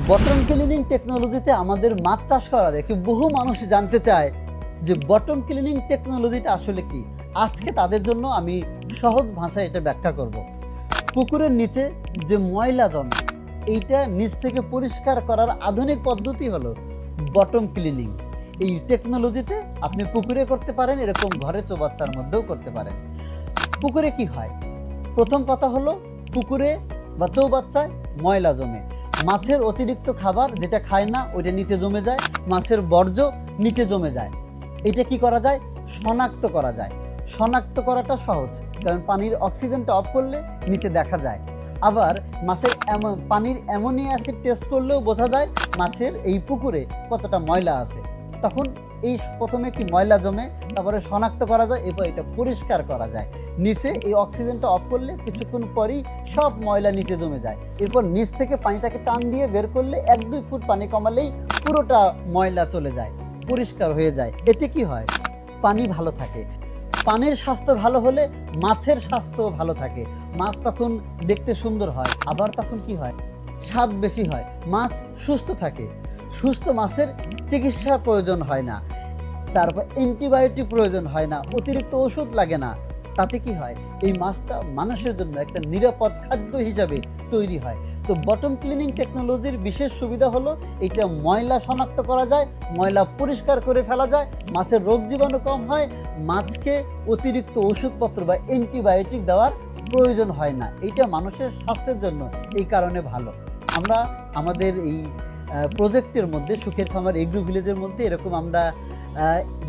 Bottom cleaning টেকনোলজিতে আমাদের মাছ চাষ করা দেখে বহু মানুষ জানতে চায় যে বটম ক্লিনিং টেকনোলজিটা আসলে কি। আজকে তাদের জন্য আমি সহজ ভাষায় এটা ব্যাখ্যা করব। পুকুরের নিচে যে ময়লা জমে এইটা নিচ থেকে পরিষ্কার করার আধুনিক পদ্ধতি হলো বটম ক্লিনিং। এই টেকনোলজিতে আপনি পুকুরে করতে পারেন, এরকম ঘরে চৌবাচ্চার মধ্যেও করতে পারেন। পুকুরে কি হয়, প্রথম কথা হলো পুকুরে বা চৌবাচ্চায় ময়লা জমে, মাছের অতিরিক্ত খাবার যেটা খায় না ওইটা নিচে জমে যায়, মাছের বর্জ্য নিচে জমে যায়। এটা কি করা যায়? শনাক্ত করা যায়। শনাক্ত করাটা সহজ, কারণ পানির অক্সিজেনটা অফ করলে নিচে দেখা যায়। আবার মাছের পানির অ্যামোনিয়া অ্যাসিড টেস্ট করলেও বোঝা যায় মাছের এই পুকুরে কতটা ময়লা আছে। তখন এই প্রথমে কি ময়লা জমে, তারপরে শনাক্ত করা যায়, এরপর এটা পরিষ্কার করা যায়। নিচে এই অক্সিজেনটা অফ করলে কিছুক্ষণ পরেই সব ময়লা নিচে জমে যায়। এরপর নিচ থেকে পানিটাকে টান দিয়ে বের করলে 1-2 ফুট পানি কমালেই পুরোটা ময়লা চলে যায়, পরিষ্কার হয়ে যায়। এতে কি হয়? পানি ভালো থাকে। পানির স্বাস্থ্য ভালো হলে মাছের স্বাস্থ্য ভালো থাকে, মাছ তখন দেখতে সুন্দর হয়। আবার তখন কি হয়? স্বাদ বেশি হয়, মাছ সুস্থ থাকে। সুস্থ মাছের চিকিৎসার প্রয়োজন হয় না, তারপর অ্যান্টিবায়োটিক প্রয়োজন হয় না, অতিরিক্ত ওষুধ লাগে না। তাতে কি হয়? এই মাছটা মানুষের জন্য একটা নিরাপদ খাদ্য হিসাবে তৈরি হয়। তো বটম ক্লিনিং টেকনোলজির বিশেষ সুবিধা হলো এটা ময়লা শনাক্ত করা যায়, ময়লা পরিষ্কার করে ফেলা যায়, মাছের রোগ জীবাণু কম হয়, মাছকে অতিরিক্ত ওষুধপত্র বা অ্যান্টিবায়োটিক দেওয়ার প্রয়োজন হয় না। এটা মানুষের স্বাস্থ্যের জন্য এই কারণে ভালো। আমরা আমাদের এই প্রজেক্টের মধ্যে সুখের খামার এগ্রো ভিলেজের মধ্যে এরকম আমরা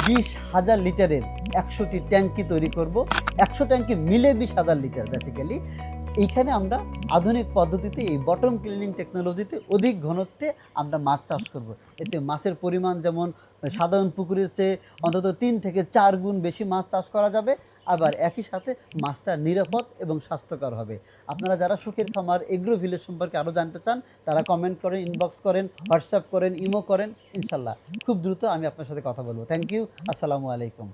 20,000 লিটারের 100টি ট্যাঙ্কি তৈরি করব। 100 ট্যাঙ্কি মিলে 20,000 লিটার বেসিক্যালি। এইখানে আমরা আধুনিক পদ্ধতিতে এই বটম ক্লিনিং টেকনোলজিতে অধিক ঘনত্বে আমরা মাছ চাষ করব। এতে মাছের পরিমাণ যেমন সাধারণ পুকুরের চেয়ে অন্তত 3 থেকে 4 গুণ বেশি মাছ চাষ করা যাবে, আবার একই সাথে মাছটা নিরাপদ এবং স্বাস্থ্যকর হবে। আপনারা যারা সুখের খামার এগ্রো ভিলেজ সম্পর্কে আরও জানতে চান তারা কমেন্ট করেন, ইনবক্স করেন, হোয়াটসঅ্যাপ করেন, ইমো করেন। ইনশাল্লাহ খুব দ্রুত আমি আপনার সাথে কথা বলবো। Thank you. আসসালামু আলাইকুম।